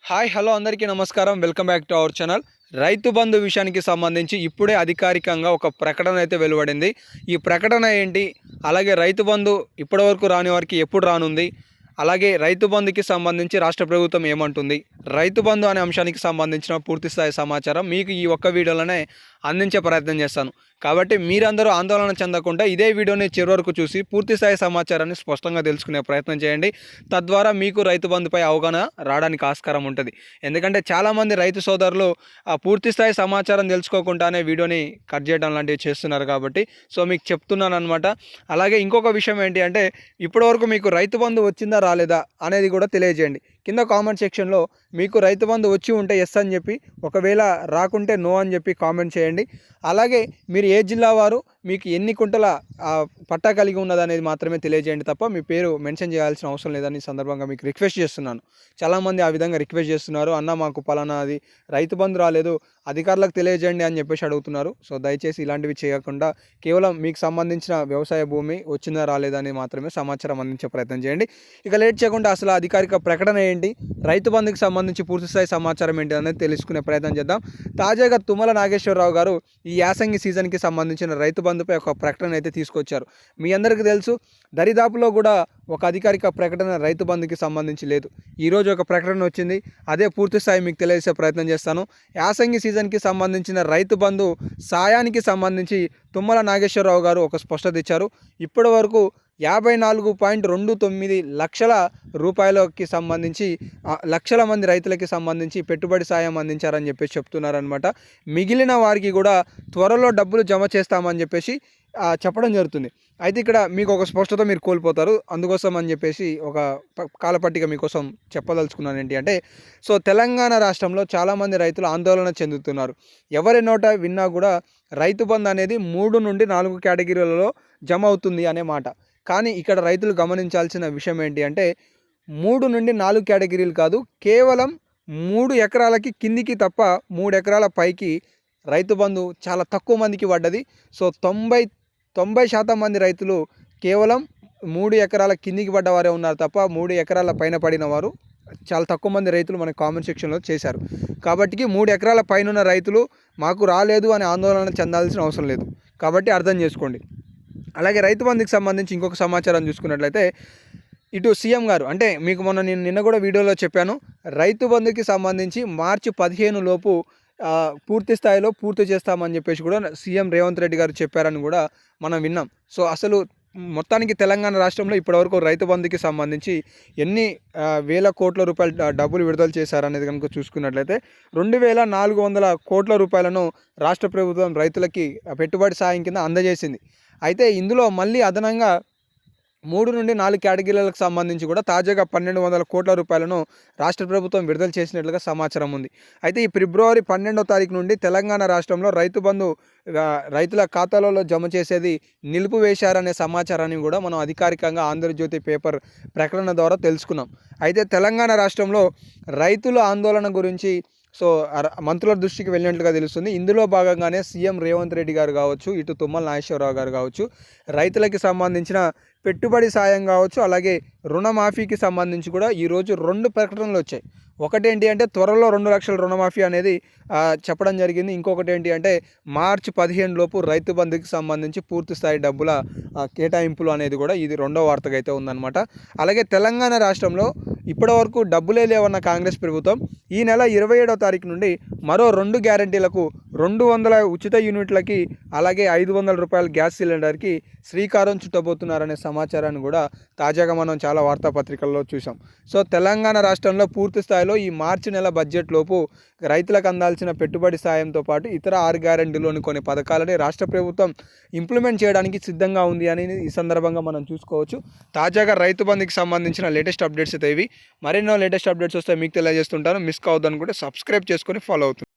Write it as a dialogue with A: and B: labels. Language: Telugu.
A: హాయ్ హలో అందరికీ నమస్కారం. Welcome back to our channel. Rythu Bandhu విషయానికి సంబంధించి ఇప్పుడే అధికారికంగా ఒక ప్రకటన అయితే వెలువడింది. ఈ ప్రకటన ఏంటి, అలాగే రైతు బంధు ఇప్పటివరకు రాని వారికి ఎప్పుడు రానుంది, అలాగే రైతు బంధుకి సంబంధించి రాష్ట్ర ప్రభుత్వం ఏమంటుంది, రైతు బంధు అనే అంశానికి సంబంధించిన పూర్తిస్థాయి సమాచారం మీకు ఈ ఒక్క వీడియోలోనే అందించే ప్రయత్నం చేస్తాను. కాబట్టి మీరందరూ ఆందోళన చెందకుండా ఇదే వీడియోని చివరి వరకు చూసి పూర్తిస్థాయి సమాచారాన్ని స్పష్టంగా తెలుసుకునే ప్రయత్నం చేయండి. తద్వారా మీకు రైతు బంధుపై అవగాహన రావడానికి ఆస్కారం ఉంటుంది. ఎందుకంటే చాలామంది రైతు సోదరులు ఆ పూర్తిస్థాయి సమాచారం తెలుసుకోకుండానే వీడియోని కట్ చేయడం లాంటివి చేస్తున్నారు. కాబట్టి మీకు చెప్తున్నాను అనమాట. అలాగే ఇంకొక విషయం ఏంటి అంటే, ఇప్పటివరకు మీకు రైతు బంధు వచ్చిందా రాలేదా అనేది కూడా తెలియజేయండి. కింద కామెంట్ సెక్షన్లో మీకు రైతు బంధు వచ్చి ఉంటే ఎస్ అని చెప్పి, ఒకవేళ రాకుంటే నో అని చెప్పి కామెంట్ చేయండి. అలాగే మీరు ఏ జిల్లా వారు, మీకు ఎన్ని కుంటల పట్టా కలిగి ఉన్నదనేది మాత్రమే తెలియజేయండి తప్ప మీ పేరు మెన్షన్ చేయాల్సిన అవసరం లేదని సందర్భంగా మీకు రిక్వెస్ట్ చేస్తున్నాను. చాలామంది ఆ విధంగా రిక్వెస్ట్ చేస్తున్నారు, అన్న మాకు పలానాది రైతు బంధు రాలేదు, అధికారులకు తెలియజేయండి అని చెప్పేసి అడుగుతున్నారు. దయచేసి ఇలాంటివి చేయకుండా కేవలం మీకు సంబంధించిన వ్యవసాయ భూమి వచ్చిందా రాలేదా అని మాత్రమే సమాచారం అందించే ప్రయత్నం చేయండి. ఇక లేట్ చేయకుండా అసలు అధికారిక ప్రకటన ఏంటి, రైతు బంధుకి సంబంధించి పూర్తిస్థాయి సమాచారం ఏంటి అనేది తెలుసుకునే ప్రయత్నం చేద్దాం. తాజాగా తుమ్మల నాగేశ్వరరావు గారు ఈ యాసంగి సీజన్కి సంబంధించిన రైతు బంధుపై ఒక ప్రకటన అయితే తీసుకొచ్చారు. మీ అందరికీ తెలుసు, దరిదాపులో కూడా ఒక అధికారిక ప్రకటన రైతు బంధుకి సంబంధించి లేదు. ఈరోజు ఒక ప్రకటన వచ్చింది, అదే పూర్తి స్థాయి మీకు తెలియజేసే ప్రయత్నం చేస్తాను. యాసంగి సీజన్కి సంబంధించిన రైతు బంధు సాయానికి సంబంధించి తుమ్మల నాగేశ్వరరావు గారు ఒక స్పష్టత ఇచ్చారు. ఇప్పటి వరకు 54.29 లక్షల రూపాయలకి సంబంధించి లక్షల మంది రైతులకి సంబంధించి పెట్టుబడి సాయం అందించారని చెప్పేసి చెప్తున్నారనమాట. మిగిలిన వారికి కూడా త్వరలో డబ్బులు జమ చేస్తామని చెప్పేసి చెప్పడం జరుగుతుంది. అయితే ఇక్కడ మీకు ఒక స్పష్టత మీరు కోల్పోతారు. అందుకోసం అని చెప్పేసి ఒక కాలపట్టిక మీకోసం చెప్పదలుచుకున్నాను. ఏంటి అంటే, తెలంగాణ రాష్ట్రంలో చాలామంది రైతులు ఆందోళన చెందుతున్నారు. ఎవరి నోట విన్నా కూడా రైతు బంధు అనేది 3 నుండి 4 కేటగిరీలలో జమ అవుతుంది అనే మాట. కానీ ఇక్కడ రైతులు గమనించాల్సిన విషయం ఏంటి అంటే, 3 నుండి 4 కేటగిరీలు కాదు, కేవలం 3 ఎకరాలకి కిందికి తప్ప 3 ఎకరాల పైకి రైతు బంధు చాలా తక్కువ మందికి పడ్డది. 90% మంది రైతులు కేవలం 3 ఎకరాల కిందికి పడ్డవారే ఉన్నారు తప్ప 3 ఎకరాల పైన పడిన వారు చాలా తక్కువ మంది రైతులు మన కామెంట్ సెక్షన్లో చేశారు. కాబట్టి 3 ఎకరాల పైన రైతులు మాకు రాలేదు అని ఆందోళన చెందాల్సిన అవసరం లేదు. కాబట్టి అర్థం చేసుకోండి. అలాగే రైతు బంధుకి సంబంధించి ఇంకొక సమాచారం చూసుకున్నట్లయితే, ఇటు సీఎం గారు, అంటే మీకు నేను నిన్న కూడా వీడియోలో చెప్పాను, రైతు బంధుకి సంబంధించి మార్చి 15 లోపు పూర్తి స్థాయిలో పూర్తి చేస్తామని చెప్పేసి కూడా సీఎం రేవంత్ రెడ్డి గారు చెప్పారని కూడా మనం విన్నాం. అసలు మొత్తానికి తెలంగాణ రాష్ట్రంలో ఇప్పటివరకు రైతు బంధుకి సంబంధించి ఎన్ని వేల కోట్ల రూపాయలు డబ్బులు విడుదల చేశారనేది కనుక చూసుకున్నట్లయితే 2400 కోట్ల రూపాయలను రాష్ట్ర ప్రభుత్వం రైతులకి పెట్టుబడి సాయం కింద అందజేసింది. అయితే ఇందులో మళ్ళీ అదనంగా 3 నుండి 4 కేటగిరీలకు సంబంధించి కూడా తాజాగా 1200 కోట్ల రూపాయలను రాష్ట్ర ప్రభుత్వం విడుదల చేసినట్లుగా సమాచారం ఉంది. అయితే ఈ ఫిబ్రవరి 12వ తారీఖు నుండి తెలంగాణ రాష్ట్రంలో రైతు బంధు రైతుల ఖాతాలలో జమ చేసేది నిలిపివేశారనే సమాచారాన్ని కూడా మనం అధికారికంగా ఆంధ్రజ్యోతి పేపర్ ప్రకటన ద్వారా తెలుసుకున్నాం. అయితే తెలంగాణ రాష్ట్రంలో రైతుల ఆందోళన గురించి మంత్రుల దృష్టికి వెళ్ళినట్లుగా తెలుస్తుంది. ఇందులో భాగంగానే సీఎం రేవంత్ రెడ్డి గారు కావచ్చు, ఇటు తుమ్మల నాగేశ్వరరావు గారు కావచ్చు, రైతులకి సంబంధించిన పెట్టుబడి సాయం కావచ్చు, అలాగే రుణమాఫీకి సంబంధించి కూడా ఈరోజు 2 ప్రకటనలు వచ్చాయి. ఒకటేంటి అంటే, త్వరలో 2 లక్షల రుణమాఫీ అనేది చెప్పడం జరిగింది. ఇంకొకటి ఏంటి అంటే, మార్చి 15 లోపు రైతు బంధుకి సంబంధించి పూర్తి స్థాయి డబ్బుల కేటాయింపులు అనేది కూడా ఇది 2వ వార్తగా అయితే ఉందన్నమాట. అలాగే తెలంగాణ రాష్ట్రంలో ఇప్పటివరకు డబ్బులే లేవన్న కాంగ్రెస్ ప్రభుత్వం ఈ నెల 27వ తారీఖు నుండి మరో 2 గ్యారంటీలకు 200 ఉచిత యూనిట్లకి, అలాగే 500 రూపాయల గ్యాస్ సిలిండర్కి శ్రీకారం చుట్టబోతున్నారనే సమాచారాన్ని కూడా తాజాగా మనం చాలా వార్తాపత్రికల్లో చూసాం. తెలంగాణ రాష్ట్రంలో పూర్తి స్థాయిలో ఈ మార్చి నెల బడ్జెట్ లోపు రైతులకు అందాల్సిన పెట్టుబడి సాయంతో పాటు ఇతర 6 గ్యారంటీలోని కొన్ని పథకాలని రాష్ట్ర ప్రభుత్వం ఇంప్లిమెంట్ చేయడానికి సిద్ధంగా ఉంది అని ఈ సందర్భంగా మనం చూసుకోవచ్చు. తాజాగా రైతు బంధుకి సంబంధించిన లేటెస్ట్ అప్డేట్స్ అయితే ఇవి. మరెన్నో లేటెస్ట్ అప్డేట్స్ వస్తే మీకు తెలియజేస్తుంటాను. మిస్ కావద్దు అనుకుంటే సబ్స్క్రైబ్ చేసుకొని ఫాలో అవుతుంది.